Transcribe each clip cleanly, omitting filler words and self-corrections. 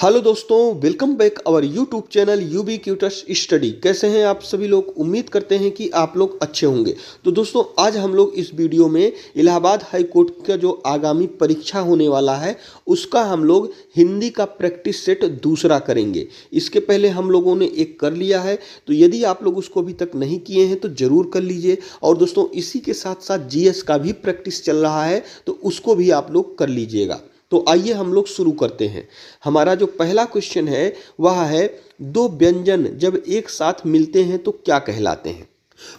Hello दोस्तों, welcome back our YouTube channel U B cutes study. कैसे हैं आप सभी लोग? उम्मीद करते हैं कि आप लोग अच्छे होंगे। तो दोस्तों, आज हम लोग इस वीडियो में इलाहाबाद हाई कोर्ट का जो आगामी परीक्षा होने वाला है उसका हम लोग हिंदी का प्रैक्टिस सेट दूसरा करेंगे। इसके पहले हम लोगों ने एक कर लिया है, तो यदि आप लोग उसको अभी तक नहीं किए हैं तो ज़रूर कर लीजिए। और दोस्तों, इसी के साथ साथ जीएस का भी प्रैक्टिस चल रहा है, तो उसको भी आप लोग कर लीजिएगा। तो आइए हम लोग शुरू करते हैं। हमारा जो पहला क्वेश्चन है वह है, दो व्यंजन जब एक साथ मिलते हैं तो क्या कहलाते हैं?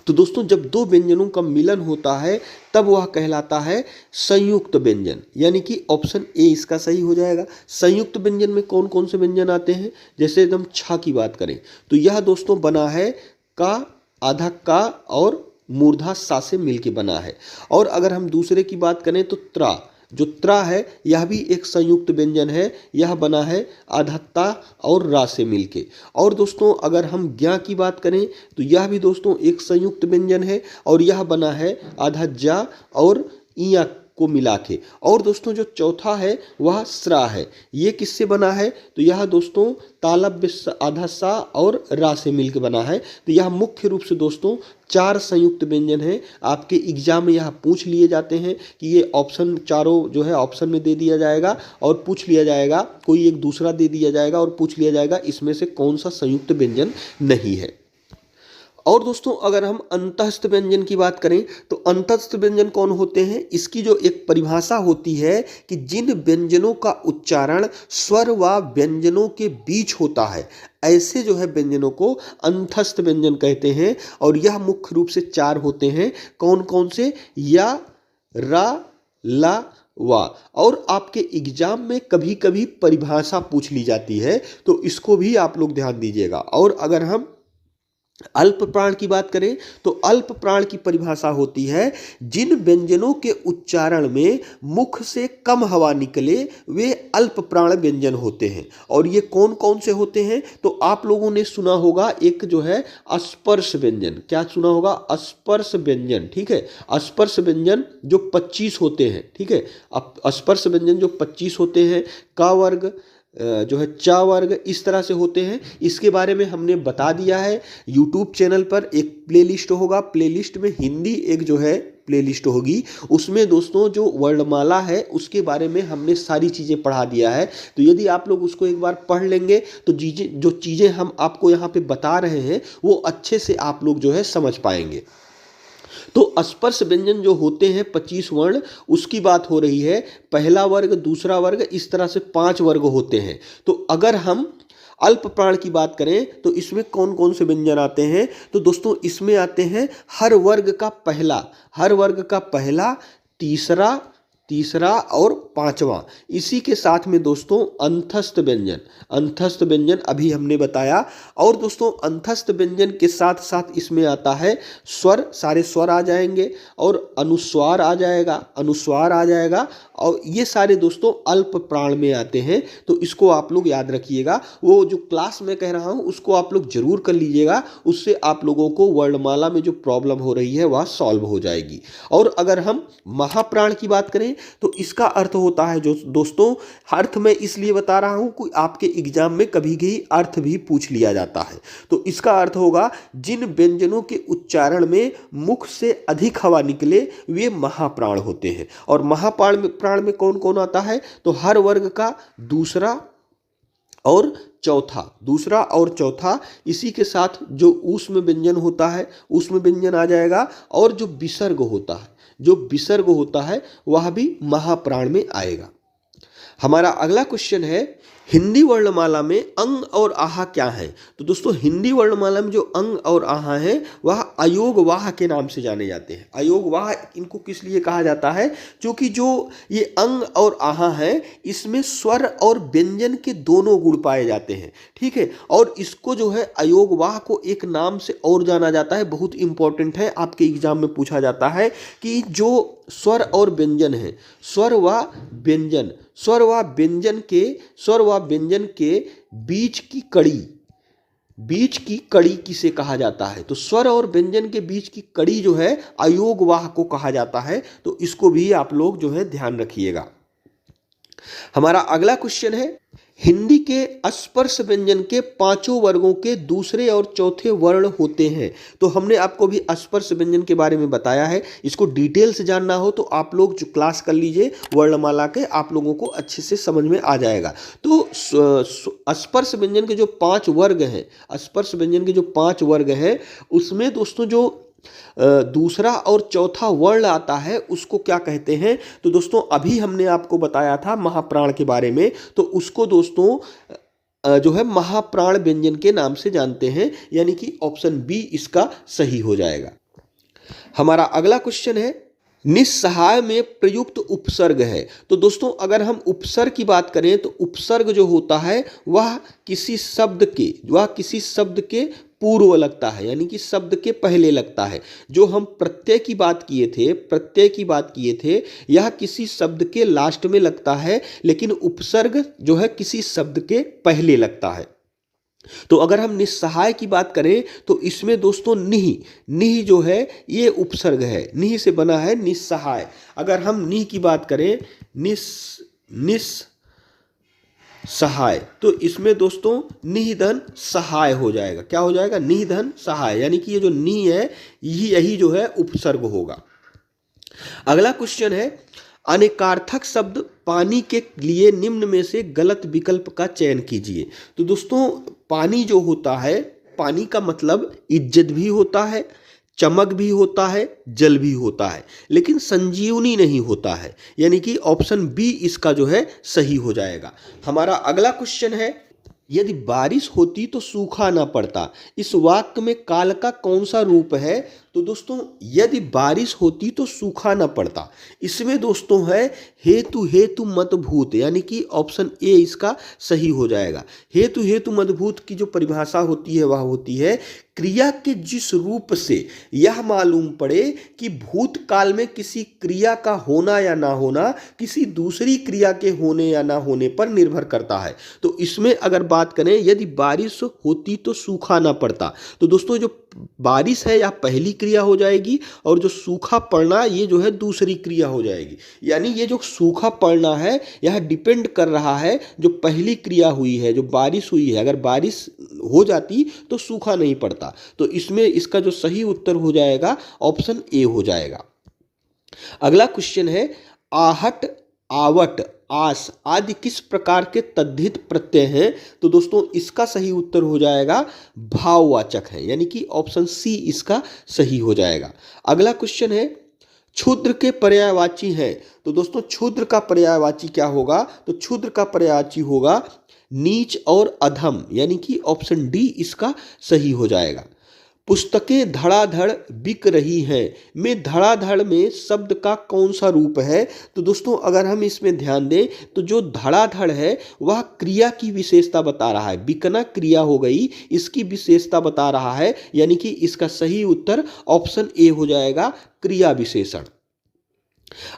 तो दोस्तों, जब दो व्यंजनों का मिलन होता है तब वह कहलाता है संयुक्त व्यंजन, यानी कि ऑप्शन ए इसका सही हो जाएगा। संयुक्त व्यंजन में कौन कौन से व्यंजन आते हैं? जैसे एकदम छा की बात करें तो यह दोस्तों बना है का, आधा का और मूर्धा सा से मिलके बना है। और अगर हम दूसरे की बात करें तो त्रा, जो त्रा है यह भी एक संयुक्त व्यंजन है। यह बना है आधा ता और रा से मिलके। और दोस्तों, अगर हम ज्ञा की बात करें तो यह भी दोस्तों एक संयुक्त व्यंजन है और यह बना है आधा जा और इया को मिला के। और दोस्तों, जो चौथा है वह स्रा है। ये किससे बना है? तो यह दोस्तों तालव्य आधा सा और रा से मिलके बना है। तो यह मुख्य रूप से दोस्तों चार संयुक्त व्यंजन हैं। आपके एग्जाम में यह पूछ लिए जाते हैं कि ये ऑप्शन चारों जो है ऑप्शन में दे दिया जाएगा और पूछ लिया जाएगा, कोई एक दूसरा दे दिया जाएगा और पूछ लिया जाएगा इसमें से कौन सा संयुक्त व्यंजन नहीं है। और दोस्तों, अगर हम अंतःस्थ व्यंजन की बात करें तो अंतःस्थ व्यंजन कौन होते हैं? इसकी जो एक परिभाषा होती है कि जिन व्यंजनों का उच्चारण स्वर व व्यंजनों के बीच होता है, ऐसे जो है व्यंजनों को अंतःस्थ व्यंजन कहते हैं। और यह मुख्य रूप से चार होते हैं। कौन कौन से? या, रा, ला, वा। और आपके एग्जाम में कभी कभी परिभाषा पूछ ली जाती है, तो इसको भी आप लोग ध्यान दीजिएगा। और अगर हम अल्प प्राण की बात करें तो अल्प प्राण की परिभाषा होती है, जिन व्यंजनों के उच्चारण में मुख से कम हवा निकले वे अल्प प्राण व्यंजन होते हैं। और ये कौन कौन से होते हैं? तो आप लोगों ने सुना होगा एक जो है स्पर्श व्यंजन। क्या सुना होगा? स्पर्श व्यंजन। ठीक है, स्पर्श व्यंजन जो 25 होते हैं। ठीक है, अब स्पर्श व्यंजन जो 25 होते हैं, का वर्ग जो है चा वर्ग, इस तरह से होते हैं। इसके बारे में हमने बता दिया है। यूट्यूब चैनल पर एक प्लेलिस्ट होगा, प्लेलिस्ट में हिंदी एक जो है प्लेलिस्ट होगी, उसमें दोस्तों जो वर्णमाला है उसके बारे में हमने सारी चीज़ें पढ़ा दिया है। तो यदि आप लोग उसको एक बार पढ़ लेंगे तो जो चीज़ें हम आपको यहाँ पे बता रहे हैं वो अच्छे से आप लोग जो है समझ पाएंगे। तो स्पर्श व्यंजन जो होते हैं 25 वर्ण, उसकी बात हो रही है। पहला वर्ग, दूसरा वर्ग, इस तरह से 5 वर्ग होते हैं। तो अगर हम अल्प प्राण की बात करें तो इसमें कौन कौन से व्यंजन आते हैं? तो दोस्तों इसमें आते हैं हर वर्ग का पहला, हर वर्ग का पहला, तीसरा, तीसरा और पांचवा। इसी के साथ में दोस्तों अंतःस्थ व्यंजन, अंतःस्थ व्यंजन अभी हमने बताया। और दोस्तों अंतःस्थ व्यंजन के साथ साथ इसमें आता है स्वर, सारे स्वर आ जाएंगे और अनुस्वार आ जाएगा, अनुस्वार आ जाएगा। और ये सारे दोस्तों अल्प प्राण में आते हैं। तो इसको आप लोग याद रखिएगा। वो जो क्लास में कह रहा हूँ उसको आप लोग जरूर कर लीजिएगा, उससे आप लोगों को वर्णमाला में जो प्रॉब्लम हो रही है वह सॉल्व हो जाएगी। और अगर हम महाप्राण की बात करें तो इसका अर्थ होता है, जो दोस्तों अर्थ में इसलिए बता रहा हूं कि आपके एग्जाम में कभी कभी अर्थ भी पूछ लिया जाता है। तो इसका अर्थ होगा, जिन व्यंजनों के उच्चारण में मुख से अधिक हवा निकले वे महाप्राण होते हैं। और महाप्राण में कौन कौन आता है? तो हर वर्ग का दूसरा और चौथा, दूसरा और चौथा। इसी के साथ जो ऊष्म व्यंजन होता है, ऊष्म व्यंजन आ जाएगा। और जो विसर्ग होता है, जो विसर्ग होता है वह भी महाप्राण में आएगा। हमारा अगला क्वेश्चन है, हिंदी वर्णमाला में अंग और आहा क्या है? तो दोस्तों हिंदी वर्णमाला में जो अंग और आहा है वह अयोगवाह के नाम से जाने जाते हैं। अयोगवाह इनको किस लिए कहा जाता है? क्योंकि जो ये अंग और आहा है इसमें स्वर और व्यंजन के दोनों गुण पाए जाते हैं। ठीक है, और इसको जो है अयोगवाह को एक नाम से और जाना जाता है, बहुत इंपॉर्टेंट है, आपके एग्जाम में पूछा जाता है कि जो स्वर और व्यंजन है, स्वर व व्यंजन, स्वर व व्यंजन के बीच की कड़ी, बीच की कड़ी किसे कहा जाता है? तो स्वर और व्यंजन के बीच की कड़ी जो है अयोगवाह को कहा जाता है। तो इसको भी आप लोग जो है ध्यान रखिएगा। हमारा अगला क्वेश्चन है, हिंदी के स्पर्श व्यंजन के पांचों वर्गों के दूसरे और चौथे वर्ण होते हैं। तो हमने आपको भी स्पर्श व्यंजन के बारे में बताया है। इसको डिटेल से जानना हो तो आप लोग जो क्लास कर लीजिए वर्णमाला के, आप लोगों को अच्छे से समझ में आ जाएगा। तो स्पर्श व्यंजन के जो 5 वर्ग हैं, स्पर्श व्यंजन के जो 5 वर्ग हैं, उसमें दोस्तों जो दूसरा और चौथा वर्ण आता है उसको क्या कहते हैं? तो दोस्तों अभी हमने आपको बताया था महाप्राण के बारे में, तो उसको दोस्तों जो है महाप्राण व्यंजन के नाम से जानते हैं, यानी कि ऑप्शन बी इसका सही हो जाएगा। हमारा अगला क्वेश्चन है निस्सहाय में प्रयुक्त उपसर्ग है। तो दोस्तों अगर हम उपसर्ग की बात करें तो उपसर्ग जो होता है वह किसी शब्द के पूर्व लगता है, यानी कि शब्द के पहले लगता है। जो हम प्रत्यय की बात किए थे यह किसी शब्द के लास्ट में लगता है, लेकिन उपसर्ग जो है किसी शब्द के पहले लगता है। तो अगर हम निस्सहाय की बात करें तो इसमें दोस्तों निह जो है ये उपसर्ग है, निह से बना है निस्सहाय। अगर हम निह की बात करें सहाय, तो इसमें दोस्तों निधन सहाय हो जाएगा। क्या हो जाएगा? निधन सहाय, यानी कि ये जो नी है यही जो है उपसर्ग होगा। अगला क्वेश्चन है अनेकार्थक शब्द पानी के लिए निम्न में से गलत विकल्प का चयन कीजिए। तो दोस्तों पानी जो होता है, पानी का मतलब इज्जत भी होता है, चमक भी होता है, जल भी होता है, लेकिन संजीवनी नहीं होता है, यानी कि ऑप्शन बी इसका जो है सही हो जाएगा। हमारा अगला क्वेश्चन है यदि बारिश होती तो सूखा ना पड़ता। इस वाक्य में काल का कौन सा रूप है? तो दोस्तों यदि बारिश होती तो सूखा ना पड़ता, इसमें दोस्तों है हेतु मत भूत, यानी कि ऑप्शन ए इसका सही हो जाएगा। हेतु मत भूत की जो परिभाषा होती है वह होती है क्रिया के जिस रूप से यह मालूम पड़े कि भूतकाल में किसी क्रिया का होना या ना होना किसी दूसरी क्रिया के होने या ना होने पर निर्भर करता है। तो इसमें अगर बात करें यदि बारिश होती तो सूखा ना पड़ता, तो दोस्तों जो बारिश है यह पहली क्रिया हो जाएगी और जो सूखा पड़ना ये जो है दूसरी क्रिया हो जाएगी। यानी ये जो सूखा पड़ना है यह डिपेंड कर रहा है जो पहली क्रिया हुई है, जो बारिश हुई है। अगर बारिश हो जाती तो सूखा नहीं पड़ता, तो इसमें इसका जो सही उत्तर हो जाएगा ऑप्शन ए हो जाएगा। अगला क्वेश्चन है आहट, आवट, आस आदि किस प्रकार के तद्धित प्रत्यय हैं? तो दोस्तों इसका सही उत्तर हो जाएगा भाववाचक है, यानी कि ऑप्शन सी इसका सही हो जाएगा। अगला क्वेश्चन है क्षुद्र के पर्यायवाची हैं। तो दोस्तों क्षुद्र का पर्यायवाची क्या होगा? तो क्षुद्र का पर्यायवाची होगा नीच और अधम, यानी कि ऑप्शन डी इसका सही हो जाएगा। पुस्तकें धड़ाधड़ बिक रही हैं में धड़ाधड़ में शब्द का कौन सा रूप है? तो दोस्तों अगर हम इसमें ध्यान दें तो जो धड़ाधड़ है वह क्रिया की विशेषता बता रहा है, बिकना क्रिया हो गई, इसकी विशेषता बता रहा है, यानी कि इसका सही उत्तर ऑप्शन ए हो जाएगा क्रिया विशेषण।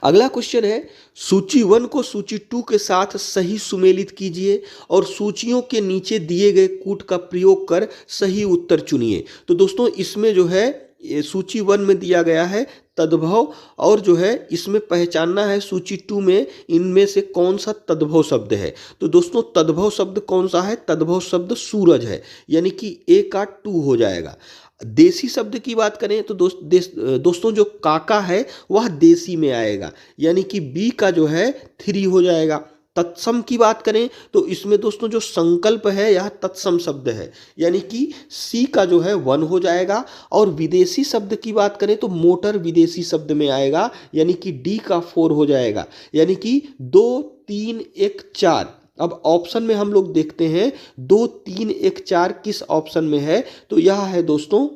अगला क्वेश्चन है सूची 1 को सूची 2 के साथ सही सुमेलित कीजिए और सूचियों के नीचे दिए गए कूट का प्रयोग कर सही उत्तर चुनिए। तो दोस्तों इसमें जो है सूची 1 में दिया गया है तद्भव, और जो है इसमें पहचानना है सूची 2 में इनमें से कौन सा तद्भव शब्द है। तो दोस्तों तद्भव शब्द कौन सा है? तद्भव शब्द सूरज है, यानी कि ए का 2 हो जाएगा। देसी शब्द की बात करें तो दोस्तों जो काका है वह देसी में आएगा, यानी कि बी का जो है 3 हो जाएगा। तत्सम की बात करें तो इसमें दोस्तों जो संकल्प है यह तत्सम शब्द है, यानी कि सी का जो है 1 हो जाएगा। और विदेशी शब्द की बात करें तो मोटर विदेशी शब्द में आएगा, यानी कि डी का 4 हो जाएगा, यानी कि 2 3 1 4। अब ऑप्शन में हम लोग देखते हैं 2 3 1 4 किस ऑप्शन में है? तो यह है दोस्तों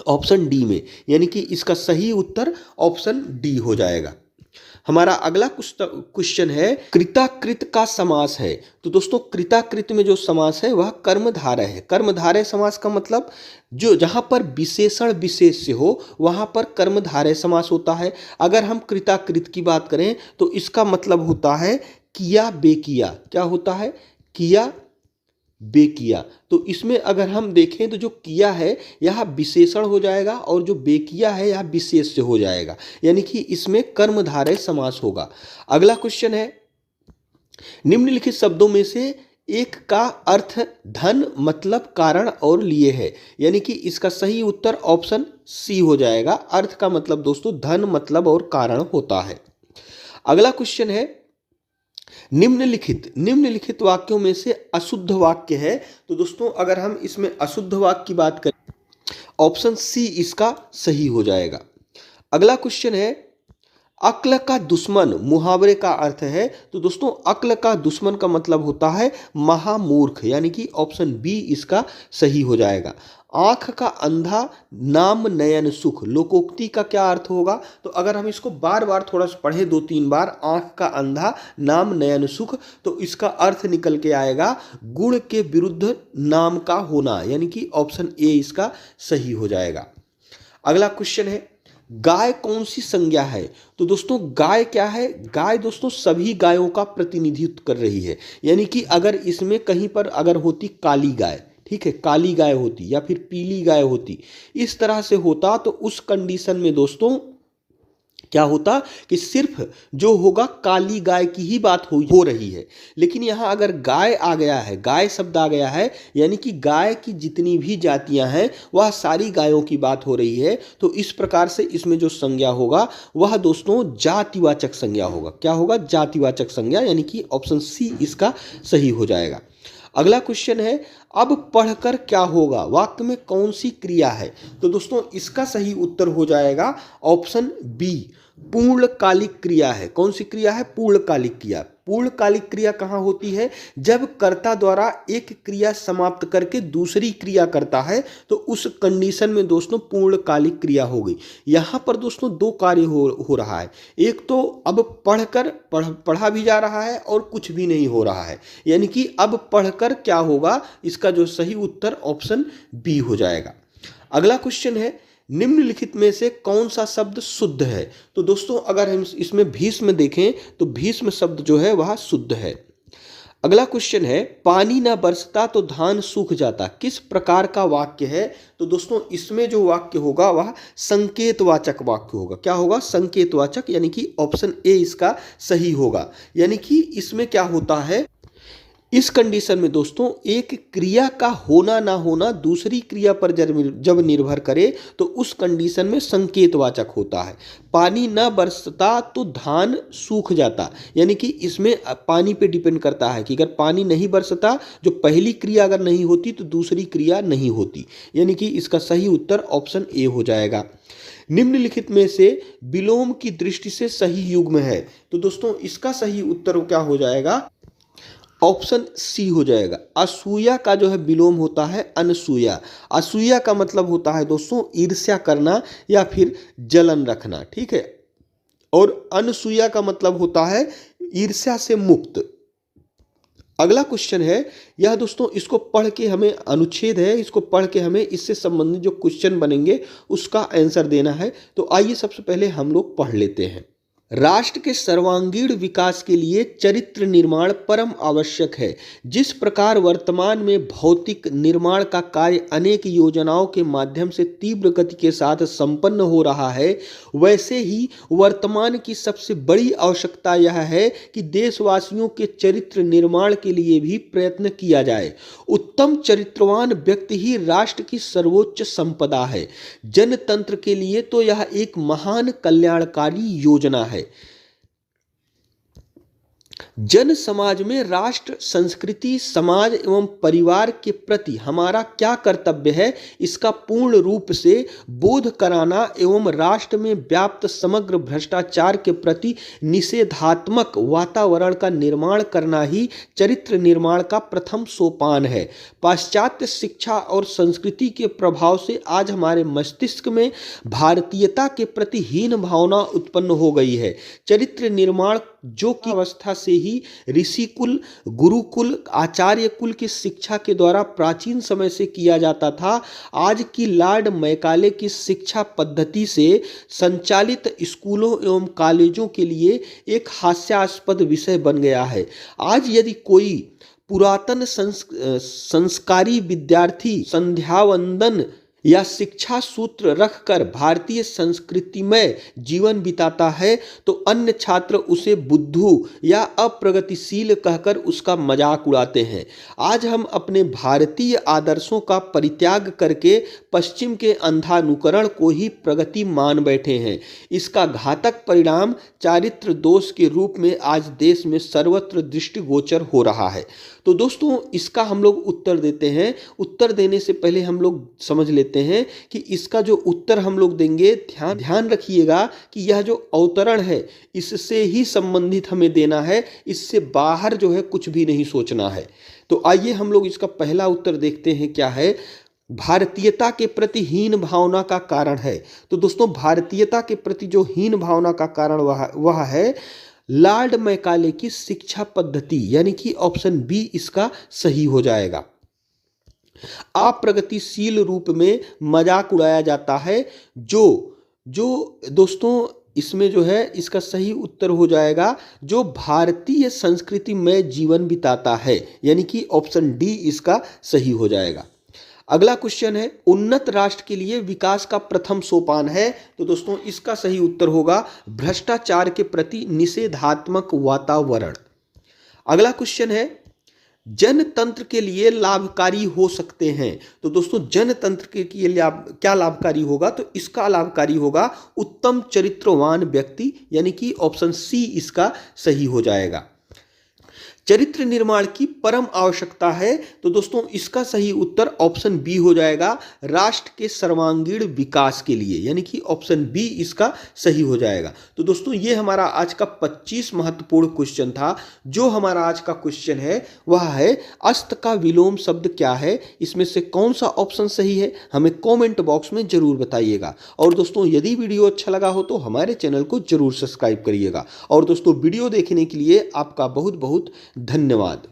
ऑप्शन डी में, यानी कि इसका सही उत्तर ऑप्शन डी हो जाएगा। हमारा अगला क्वेश्चन है कृताकृत का समास है। तो दोस्तों कृताकृत में जो समास है वह कर्मधारय है। कर्मधारय समास का मतलब जो जहाँ पर विशेषण विशेष से हो वहाँ पर कर्मधारय समास होता है। अगर हम कृताकृत की बात करें तो इसका मतलब होता है किया बेकिया। क्या होता है? किया बेकिया। तो इसमें अगर हम देखें तो जो किया है यह विशेषण हो जाएगा और जो बेकिया है यह विशेष से हो जाएगा, यानी कि इसमें कर्मधारय समास होगा। अगला क्वेश्चन है निम्नलिखित शब्दों में से एक का अर्थ धन, मतलब, कारण और लिए है, यानी कि इसका सही उत्तर ऑप्शन सी हो जाएगा। अर्थ का मतलब दोस्तों धन, मतलब और कारण होता है। अगला क्वेश्चन है, निम्नलिखित वाक्यों में से अशुद्ध वाक्य है। तो दोस्तों अगर हम इसमें अशुद्ध वाक्य की बात करें, ऑप्शन सी इसका सही हो जाएगा। अगला क्वेश्चन है, अक्ल का दुश्मन मुहावरे का अर्थ है। तो दोस्तों अक्ल का दुश्मन का मतलब होता है महामूर्ख, यानी कि ऑप्शन बी इसका सही हो जाएगा। आंख का अंधा नाम नयन सुख, लोकोक्ति का क्या अर्थ होगा? तो अगर हम इसको बार बार थोड़ा सा पढ़े 2-3 बार, आंख का अंधा नाम नयन सुख, तो इसका अर्थ निकल के आएगा गुण के विरुद्ध नाम का होना, यानी कि ऑप्शन ए इसका सही हो जाएगा। अगला क्वेश्चन है, गाय कौन सी संज्ञा है? तो दोस्तों गाय क्या है? गाय दोस्तों सभी गायों का प्रतिनिधित्व कर रही है, यानी कि अगर इसमें कहीं पर अगर होती काली गाय, ठीक है, काली गाय होती या फिर पीली गाय होती, इस तरह से होता, तो उस कंडीशन में दोस्तों क्या होता कि सिर्फ जो होगा काली गाय की ही बात हो रही है। लेकिन यहाँ अगर गाय आ गया है, गाय शब्द आ गया है, यानी कि गाय की जितनी भी जातियां हैं वह सारी गायों की बात हो रही है। तो इस प्रकार से इसमें जो संज्ञा होगा वह दोस्तों जातिवाचक संज्ञा होगा। क्या होगा? जातिवाचक संज्ञा, यानी कि ऑप्शन सी इसका सही हो जाएगा। अगला क्वेश्चन है, अब पढ़कर क्या होगा? वाक्य में कौन सी क्रिया है? तो दोस्तों इसका सही उत्तर हो जाएगा ऑप्शन बी, पूर्णकालिक क्रिया है। कौन सी क्रिया है? पूर्णकालिक क्रिया। पूर्णकालिक क्रिया कहाँ होती है? जब कर्ता द्वारा एक क्रिया समाप्त करके दूसरी क्रिया करता है, तो उस कंडीशन में दोस्तों पूर्णकालिक क्रिया हो गई। यहाँ पर दोस्तों दो कार्य हो रहा है। एक तो अब पढ़ा भी जा रहा है और कुछ भी नहीं हो रहा है, यानी कि अब पढ़कर क्या होगा, इसका जो सही उत्तर ऑप्शन बी हो जाएगा। अगला क्वेश्चन है, निम्नलिखित में से कौन सा शब्द शुद्ध है? तो दोस्तों अगर हम इसमें भीष्म देखें तो भीष्म शब्द जो है वह शुद्ध है। अगला क्वेश्चन है, पानी ना बरसता तो धान सूख जाता, किस प्रकार का वाक्य है? तो दोस्तों इसमें जो वाक्य होगा वह संकेतवाचक वाक्य होगा। क्या होगा? संकेतवाचक, यानी कि ऑप्शन ए इसका सही होगा। यानी कि इसमें क्या होता है, इस कंडीशन में दोस्तों एक क्रिया का होना ना होना दूसरी क्रिया पर जब निर्भर करे तो उस कंडीशन में संकेतवाचक होता है। पानी ना बरसता तो धान सूख जाता, यानी कि इसमें पानी पे डिपेंड करता है कि अगर पानी नहीं बरसता, जो पहली क्रिया अगर नहीं होती तो दूसरी क्रिया नहीं होती, यानी कि इसका सही उत्तर ऑप्शन ए हो जाएगा। निम्नलिखित में से विलोम की दृष्टि से सही युग्म है? तो दोस्तों इसका सही उत्तर क्या हो जाएगा? ऑप्शन सी हो जाएगा। असूया का जो है विलोम होता है अनसूया। असूया का मतलब होता है दोस्तों ईर्ष्या करना या फिर जलन रखना, ठीक है, और अनसूया का मतलब होता है ईर्ष्या से मुक्त। अगला क्वेश्चन है यह दोस्तों, इसको पढ़ के हमें, अनुच्छेद है, इसको पढ़ के हमें इससे संबंधित जो क्वेश्चन बनेंगे उसका आंसर देना है। तो आइए सबसे पहले हम लोग पढ़ लेते हैं। राष्ट्र के सर्वांगीण विकास के लिए चरित्र निर्माण परम आवश्यक है। जिस प्रकार वर्तमान में भौतिक निर्माण का कार्य अनेक योजनाओं के माध्यम से तीव्र गति के साथ संपन्न हो रहा है, वैसे ही वर्तमान की सबसे बड़ी आवश्यकता यह है कि देशवासियों के चरित्र निर्माण के लिए भी प्रयत्न किया जाए। उत्तम चरित्रवान व्यक्ति ही राष्ट्र की सर्वोच्च संपदा है। जनतंत्र के लिए तो यह एक महान कल्याणकारी योजना है। जन समाज में राष्ट्र, संस्कृति, समाज एवं परिवार के प्रति हमारा क्या कर्तव्य है, इसका पूर्ण रूप से बोध कराना एवं राष्ट्र में व्याप्त समग्र भ्रष्टाचार के प्रति निषेधात्मक वातावरण का निर्माण करना ही चरित्र निर्माण का प्रथम सोपान है। पाश्चात्य शिक्षा और संस्कृति के प्रभाव से आज हमारे मस्तिष्क में भारतीयता के प्रति हीन भावना उत्पन्न हो गई है। चरित्र निर्माण जो कि अवस्था से ही ऋषिकुल, गुरुकुल, आचार्य कुल की शिक्षा के द्वारा प्राचीन समय से किया जाता था, आज की लॉर्ड मैकाले की शिक्षा पद्धति से संचालित स्कूलों एवं कॉलेजों के लिए एक हास्यास्पद विषय बन गया है। आज यदि कोई पुरातन संस्कारी विद्यार्थी संध्या वंदन या शिक्षा सूत्र रखकर भारतीय संस्कृति में जीवन बिताता है तो अन्य छात्र उसे बुद्धू या अप्रगतिशील कहकर उसका मजाक उड़ाते हैं। आज हम अपने भारतीय आदर्शों का परित्याग करके पश्चिम के अंधानुकरण को ही प्रगति मान बैठे हैं। इसका घातक परिणाम चारित्र दोष के रूप में आज देश में सर्वत्र दृष्टिगोचर हो रहा है। तो दोस्तों इसका हम लोग उत्तर देते हैं। उत्तर देने से पहले हम लोग समझ लेते हैं कि इसका जो उत्तर हम लोग देंगे, ध्यान रखिएगा कि यह जो अवतरण है इससे ही संबंधित हमें देना है, इससे बाहर जो है कुछ भी नहीं सोचना है। तो आइए हम लोग इसका पहला उत्तर देखते हैं क्या है। भारतीयता के प्रति हीन भावना का कारण है। तो दोस्तों भारतीयता के प्रति जो हीन भावना का कारण वह है लॉर्ड मैकाले की शिक्षा पद्धति, यानी कि ऑप्शन बी इसका सही हो जाएगा। अप्रगतिशील रूप में मजाक उड़ाया जाता है जो दोस्तों इसमें जो है इसका सही उत्तर हो जाएगा जो भारतीय संस्कृति में जीवन बिताता है, यानी कि ऑप्शन डी इसका सही हो जाएगा। अगला क्वेश्चन है उन्नत राष्ट्र के लिए विकास का प्रथम सोपान है। तो दोस्तों इसका सही उत्तर होगा भ्रष्टाचार के प्रति निषेधात्मक वातावरण। अगला क्वेश्चन है जनतंत्र के लिए लाभकारी हो सकते हैं। तो दोस्तों जनतंत्र के लिए क्या लाभकारी होगा, तो इसका लाभकारी होगा उत्तम चरित्रवान व्यक्ति, यानी कि ऑप्शन सी इसका सही हो जाएगा। चरित्र निर्माण की परम आवश्यकता है। तो दोस्तों इसका सही उत्तर ऑप्शन बी हो जाएगा राष्ट्र के सर्वांगीण विकास के लिए, यानी कि ऑप्शन बी इसका सही हो जाएगा। तो दोस्तों ये हमारा आज का 25 महत्वपूर्ण क्वेश्चन था। जो हमारा आज का क्वेश्चन है वह है अस्त का विलोम शब्द क्या है। इसमें से कौन सा ऑप्शन सही है हमें कॉमेंट बॉक्स में जरूर बताइएगा। और दोस्तों यदि वीडियो अच्छा लगा हो तो हमारे चैनल को जरूर सब्सक्राइब करिएगा। और दोस्तों वीडियो देखने के लिए आपका बहुत बहुत धन्यवाद।